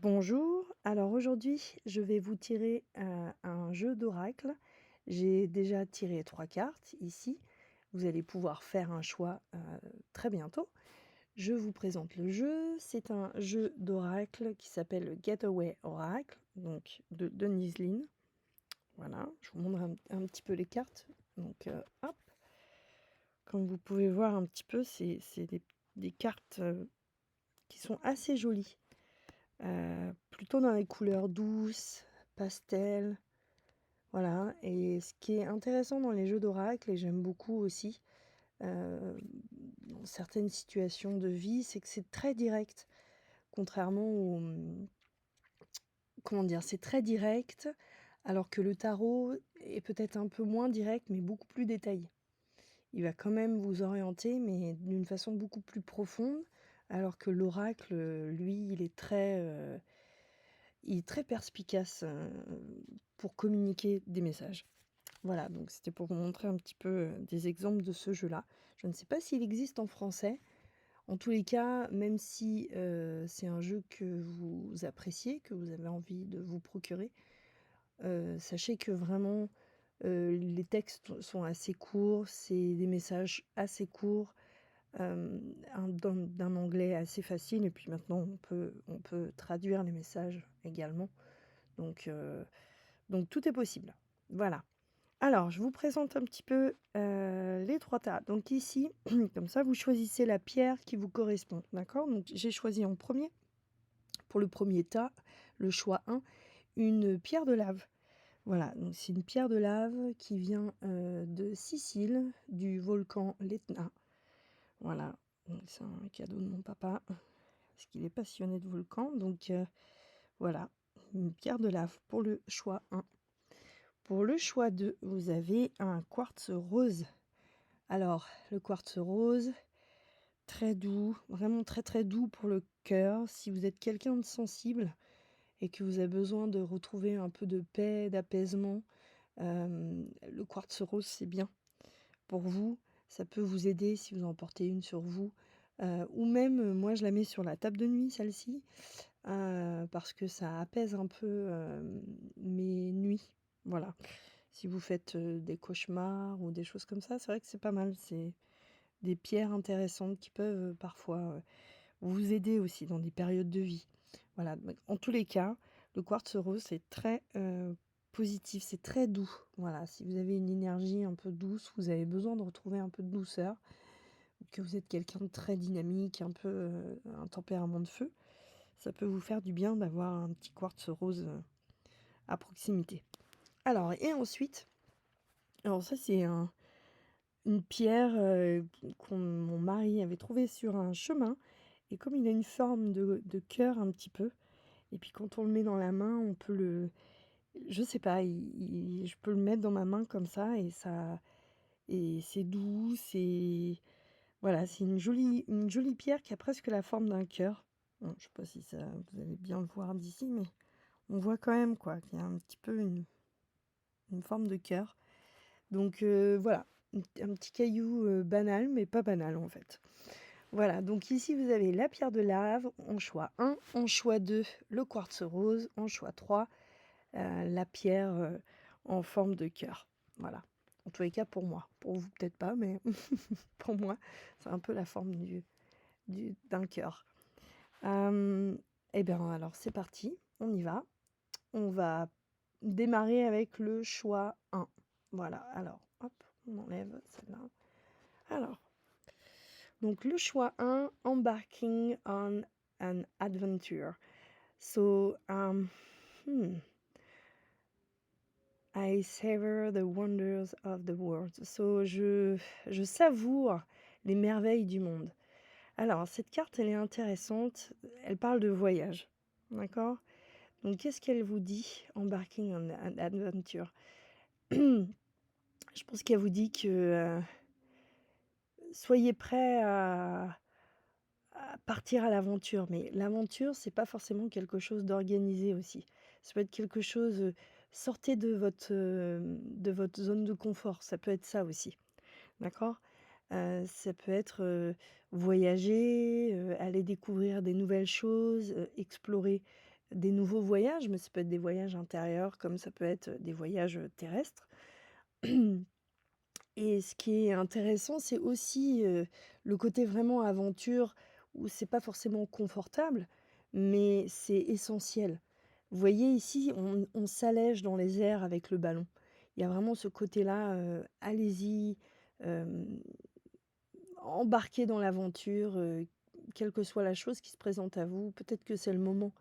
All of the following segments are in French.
Bonjour, alors aujourd'hui je vais vous tirer un jeu d'oracle. J'ai déjà tiré 3 cartes ici. Vous allez pouvoir faire un choix très bientôt. Je vous présente le jeu. C'est un jeu d'oracle qui s'appelle le Getaway Oracle, donc de Denise Linn. Voilà, je vous montre un petit peu les cartes. Donc hop, comme vous pouvez voir un petit peu, c'est des cartes qui sont assez jolies. Plutôt dans les couleurs douces, pastel, voilà. Et ce qui est intéressant dans les jeux d'oracle, et j'aime beaucoup aussi, dans certaines situations de vie, c'est que c'est très direct. Contrairement au, comment dire? C'est très direct, alors que le tarot est peut-être un peu moins direct, mais beaucoup plus détaillé. Il va quand même vous orienter, mais d'une façon beaucoup plus profonde, alors que l'oracle, lui, il est très perspicace, pour communiquer des messages. Voilà, donc c'était pour vous montrer un petit peu, des exemples de ce jeu-là. Je ne sais pas s'il existe en français. En tous les cas, même si, c'est un jeu que vous appréciez, que vous avez envie de vous procurer, sachez que vraiment, les textes sont assez courts, c'est des messages assez courts, d'un anglais assez facile et puis maintenant on peut traduire les messages également. Donc, tout est possible. Voilà. Alors, je vous présente un petit peu les 3 tas. Donc ici, comme ça, vous choisissez la pierre qui vous correspond. D'accord? Donc j'ai choisi en premier, pour le premier tas, le choix 1, une pierre de lave. Voilà, donc c'est une pierre de lave qui vient de Sicile, du volcan l'Etna. Voilà, donc c'est un cadeau de mon papa, parce qu'il est passionné de volcans. Donc voilà, une pierre de lave pour le choix 1. Pour le choix 2, vous avez un quartz rose. Alors, le quartz rose, très doux, vraiment très très doux pour le cœur. Si vous êtes quelqu'un de sensible et que vous avez besoin de retrouver un peu de paix, d'apaisement, le quartz rose, c'est bien pour vous. Ça peut vous aider si vous en portez une sur vous. Ou même, moi, je la mets sur la table de nuit, celle-ci, parce que ça apaise un peu mes nuits. Voilà. Si vous faites, des cauchemars ou des choses comme ça, c'est vrai que c'est pas mal. C'est des pierres intéressantes qui peuvent, parfois, vous aider aussi dans des périodes de vie. Voilà, donc en tous les cas, le quartz rose, c'est très, positif, c'est très doux. Voilà, si vous avez une énergie un peu douce, vous avez besoin de retrouver un peu de douceur, ou que vous êtes quelqu'un de très dynamique, un peu, un tempérament de feu, ça peut vous faire du bien d'avoir un petit quartz rose, à proximité. Alors et ensuite, alors ça c'est une pierre, mon mari avait trouvée sur un chemin et comme il a une forme de cœur un petit peu et puis quand on le met dans la main, on peut je sais pas, je peux le mettre dans ma main comme ça et c'est doux, voilà, c'est une jolie pierre qui a presque la forme d'un cœur. Bon, je sais pas si ça vous allez bien le voir d'ici, mais on voit quand même quoi, qu'il y a un petit peu une forme de cœur. Donc voilà, un petit caillou, banal, mais pas banal en fait. Voilà, donc ici vous avez la pierre de lave en choix 1, en choix 2, le quartz rose, en choix 3, la pierre, en forme de cœur. Voilà. En tous les cas pour moi. Pour vous peut-être pas, mais pour moi, c'est un peu la forme d'un cœur. Et bien alors c'est parti, on y va. On va démarrer avec le choix 1. Voilà, alors hop, on enlève celle-là. Alors, donc le choix 1, embarking on an adventure. So, I savor the wonders of the world. So, je savoure les merveilles du monde. Alors, cette carte, elle est intéressante. Elle parle de voyage. D'accord? Donc, qu'est-ce qu'elle vous dit, embarking on an adventure? Je pense qu'elle vous dit que soyez prêts à partir à l'aventure. Mais l'aventure, c'est pas forcément quelque chose d'organisé aussi. Ça peut être quelque chose, sortez de votre zone de confort. Ça peut être ça aussi. D'accord? Ça peut être, voyager, aller découvrir des nouvelles choses, explorer, des nouveaux voyages, mais ça peut être des voyages intérieurs comme ça peut être des voyages terrestres. Et ce qui est intéressant, c'est aussi le côté vraiment aventure où c'est pas forcément confortable, mais c'est essentiel. Vous voyez ici, on s'allège dans les airs avec le ballon. Il y a vraiment ce côté-là, allez-y, hem, embarquez dans l'aventure, quelle que soit la chose qui se présente à vous. Peut-être que c'est le moment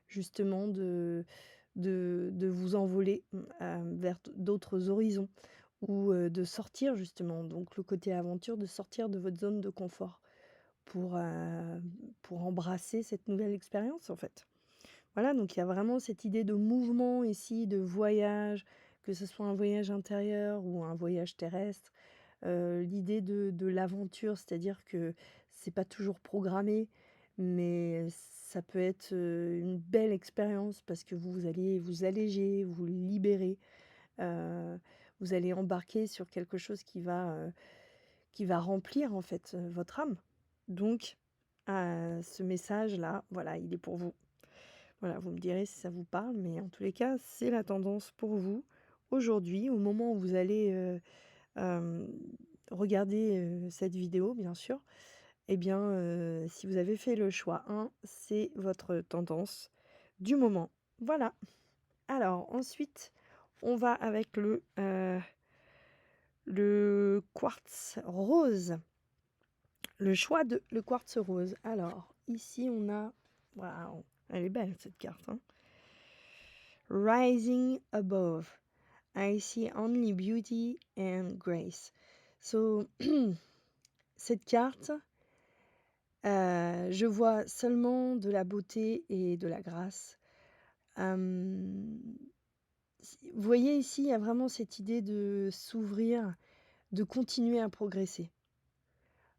justement de vous envoler, vers d'autres horizons ou, de sortir justement, donc le côté aventure, de sortir de votre zone de confort pour embrasser cette nouvelle expérience, en fait. Voilà, donc il y a vraiment cette idée de mouvement ici, de voyage, que ce soit un voyage intérieur ou un voyage terrestre. L'idée de l'aventure, c'est-à-dire que c'est pas toujours programmé, mais ça peut être, une belle expérience parce que vous allez vous alléger, vous libérer, heu, vous allez embarquer sur quelque chose qui va remplir en fait, votre âme. Donc ce message-là, voilà, il est pour vous. Voilà, vous me direz si ça vous parle, mais en tous les cas, c'est la tendance pour vous aujourd'hui, au moment où vous allez, hem, regarder, cette vidéo, bien sûr. Eh bien, si vous avez fait le choix 1, c'est votre tendance du moment. Voilà. Alors ensuite, on va avec le quartz rose. Le choix de le quartz rose. Alors ici, on a waouh, elle est belle cette carte, hein. Rising above. I see only beauty and grace. So cette carte, je vois seulement de la beauté et de la grâce. Hem, vous voyez ici, il y a vraiment cette idée de s'ouvrir, de continuer à progresser.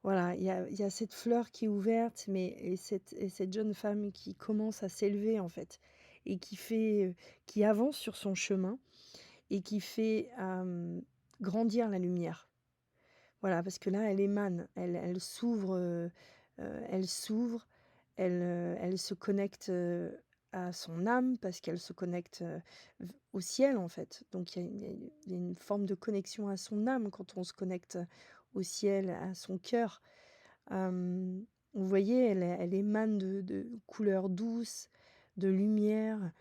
Voilà, il y a cette fleur qui est ouverte, mais et cette jeune femme qui commence à s'élever, en fait, et qui avance sur son chemin et qui fait, grandir la lumière. Voilà, parce que là, elle émane, elle s'ouvre, elle s'ouvre, elle se connecte, à son âme parce qu'elle se connecte, v au ciel, en fait. Donc il y a une forme de connexion à son âme quand on se connecte au ciel, à son cœur. Vous voyez, elle émane de couleurs douces, de lumière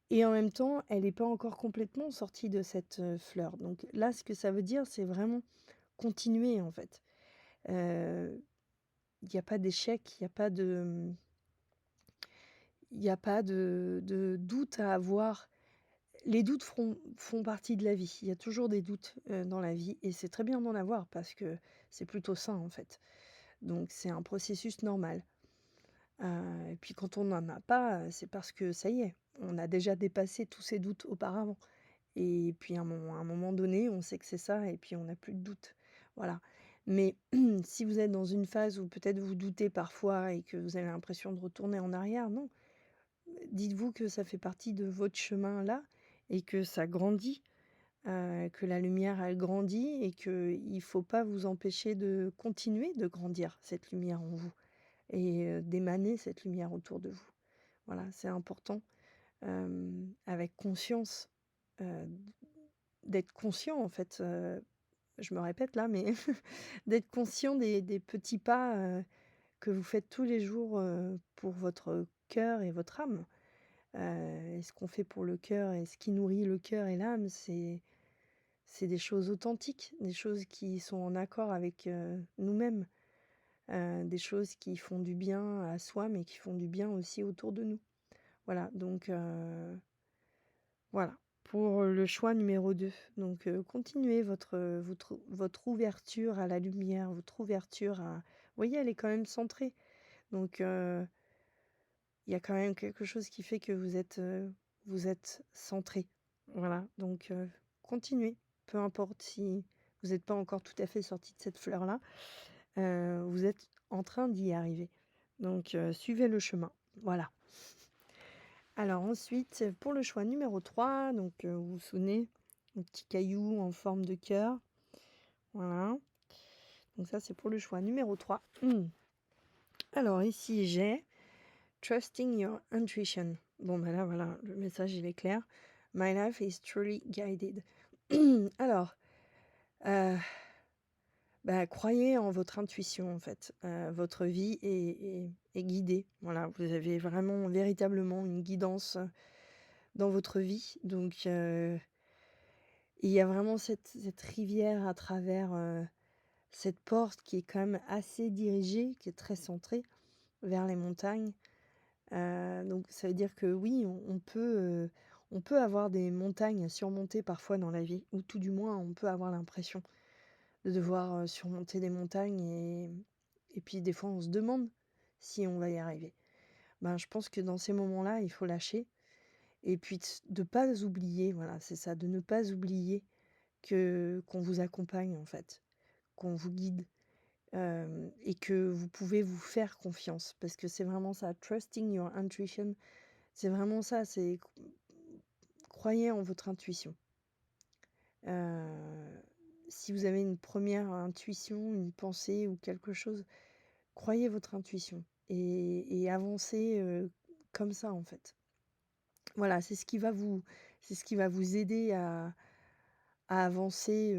et en même temps, elle est pas encore complètement sortie de cette, fleur. Donc là, ce que ça veut dire, c'est vraiment continuer, en fait. Heu, il y a pas d'échec, il y a pas de doute à avoir. Les doutes font partie de la vie. Il y a toujours des doutes, dans la vie et c'est très bien d'en avoir parce que c'est plutôt sain, en fait. Donc c'est un processus normal. Et puis quand on n'en a pas, c'est parce que ça y est, on a déjà dépassé tous ces doutes auparavant et puis à un moment donné, on sait que c'est ça et puis on n'a plus de doute. Voilà. Mais si vous êtes dans une phase où peut-être vous doutez parfois et que vous avez l'impression de retourner en arrière, non. Dites-vous que ça fait partie de votre chemin là et que ça grandit, que la lumière elle grandit et qu'il faut pas vous empêcher de continuer de grandir cette lumière en vous et d'émaner cette lumière autour de vous. Voilà, c'est important, avec conscience, d d'être conscient en fait, je me répète là, mais d'être conscient des petits pas, que vous faites tous les jours, pour votre cœur et votre âme. Et ce qu'on fait pour le cœur et ce qui nourrit le cœur et l'âme, c'est des choses authentiques, des choses qui sont en accord avec, nous-mêmes, des choses qui font du bien à soi, mais qui font du bien aussi autour de nous. Voilà, donc voilà, pour le choix numéro 2. Donc continuez votre ouverture à la lumière, votre ouverture à vous voyez, elle est quand même centrée. Donc il y a quand même quelque chose qui fait que vous êtes centré. Voilà, donc continuez, peu importe si vous n'êtes pas encore tout à fait sorti de cette fleur-là, vous êtes en train d'y arriver. Donc suivez le chemin, voilà. Alors ensuite, pour le choix numéro 3, donc vous vous souvenez, le petit caillou en forme de cœur, voilà. Donc ça, c'est pour le choix numéro 3. Alors ici, j'ai Trusting Your Intuition. Bon, bah, là, voilà, le message, il est clair. My life is truly guided. Alors, heu, bah, croyez en votre intuition, en fait. Votre vie est guidée. Voilà, vous avez vraiment, véritablement une guidance, dans votre vie. Donc, il y a vraiment cette rivière à travers, cette porte qui est quand même assez dirigée, qui est très centrée vers les montagnes. Donc ça veut dire que oui, on peut avoir des montagnes à surmonter parfois dans la vie, ou tout du moins on peut avoir l'impression de devoir, surmonter des montagnes, et puis des fois on se demande si on va y arriver. Ben, je pense que dans ces moments-là, il faut lâcher, et puis de pas oublier, voilà, c'est ça, de ne pas oublier que qu'on vous accompagne en fait, qu'on vous guide, et que vous pouvez vous faire confiance, parce que c'est vraiment ça, trusting your intuition. C'est vraiment ça, c'est croyez en votre intuition. Heu, Si vous avez une première intuition, une pensée ou quelque chose, croyez votre intuition, et avancez, comme ça, en fait. Voilà, c'est ce qui va vous aider à avancer,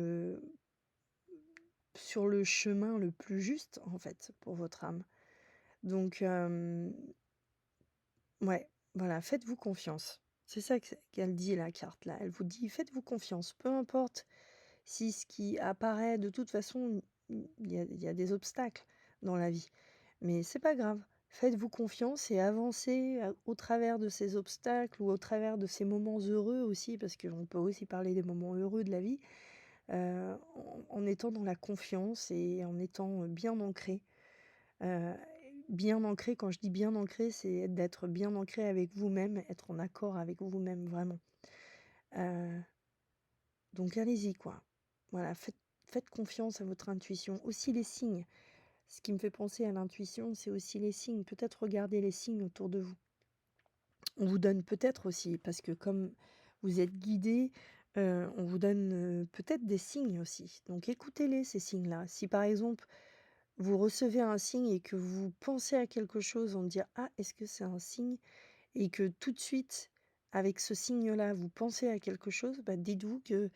sur le chemin le plus juste, en fait, pour votre âme. Donc, ouais, voilà, faites-vous confiance. C'est ça qu'elle dit, la carte là. Elle vous dit: «Faites-vous confiance, peu importe si ce qui apparaît, de toute façon, il y a des obstacles dans la vie, mais c'est pas grave. Faites-vous confiance et avancez, au travers de ces obstacles, ou au travers de ces moments heureux aussi», parce qu'on peut aussi parler des moments heureux de la vie, en étant dans la confiance et en étant, bien ancré. Heu, Bien ancré, quand je dis bien ancré, c'est d'être bien ancré avec vous-même, être en accord avec vous-même, vraiment. Heu, donc allez-y, quoi. Voilà, faites confiance à votre intuition. Aussi les signes. Ce qui me fait penser à l'intuition, c'est aussi les signes. Peut-être regarder les signes autour de vous. On vous donne peut-être aussi, parce que comme vous êtes guidé, on vous donne, peut-être des signes aussi. Donc écoutez-les, ces signes-là. Si par exemple, vous recevez un signe et que vous pensez à quelque chose en dire: «Ah, est-ce que c'est un signe?» et que tout de suite, avec ce signe-là, vous pensez à quelque chose, bah, dites-vous que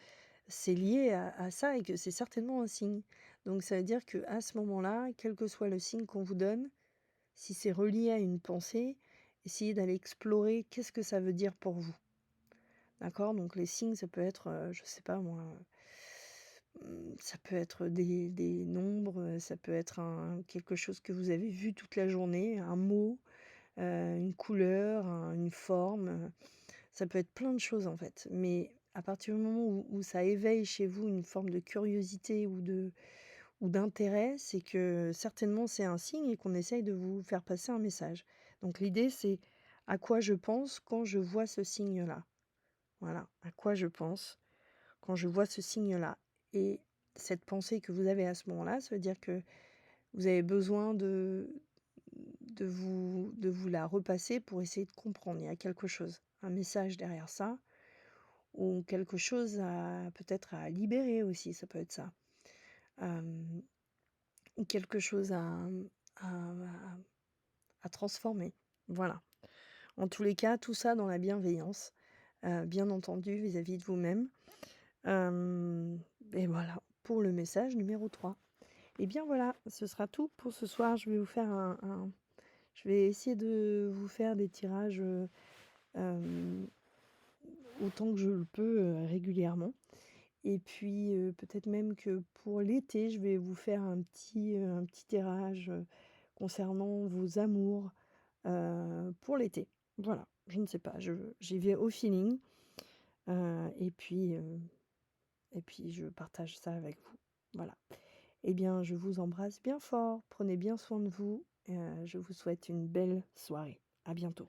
c'est lié à ça et que c'est certainement un signe. Donc ça veut dire que à ce moment-là, quel que soit le signe qu'on vous donne, si c'est relié à une pensée, essayez d'aller explorer qu'est-ce que ça veut dire pour vous. D'accord? Donc les signes, ça peut être, je sais pas moi, ça peut être des nombres, ça peut être quelque chose que vous avez vu toute la journée, un mot, une couleur, une forme, ça peut être plein de choses en fait. Mais à partir du moment où ça éveille chez vous une forme de curiosité ou d'intérêt, c'est que certainement c'est un signe et qu'on essaye de vous faire passer un message. Donc l'idée, c'est à quoi je pense quand je vois ce signe-là. Voilà, à quoi je pense quand je vois ce signe-là. Et cette pensée que vous avez à ce moment-là, ça veut dire que vous avez besoin de vous la repasser pour essayer de comprendre. Il y a quelque chose, un message derrière ça, ou quelque chose à peut-être à libérer aussi, ça peut être ça. Hem, ou quelque chose à à transformer. Voilà. En tous les cas, tout ça dans la bienveillance, bien entendu vis-à-vis de vous-même. Et voilà, pour le message numéro 3. Et bien voilà, ce sera tout pour ce soir. Je vais vous faire je vais essayer de vous faire des tirages, hem, autant que je le peux, régulièrement. Et puis, peut-être même que pour l'été, je vais vous faire un petit tirage, concernant vos amours, pour l'été. Voilà, je ne sais pas, j'y vais au feeling, heu et puis, heu et puis je partage ça avec vous. Voilà. Eh bien, je vous embrasse bien fort, prenez bien soin de vous, je vous souhaite une belle soirée. À bientôt.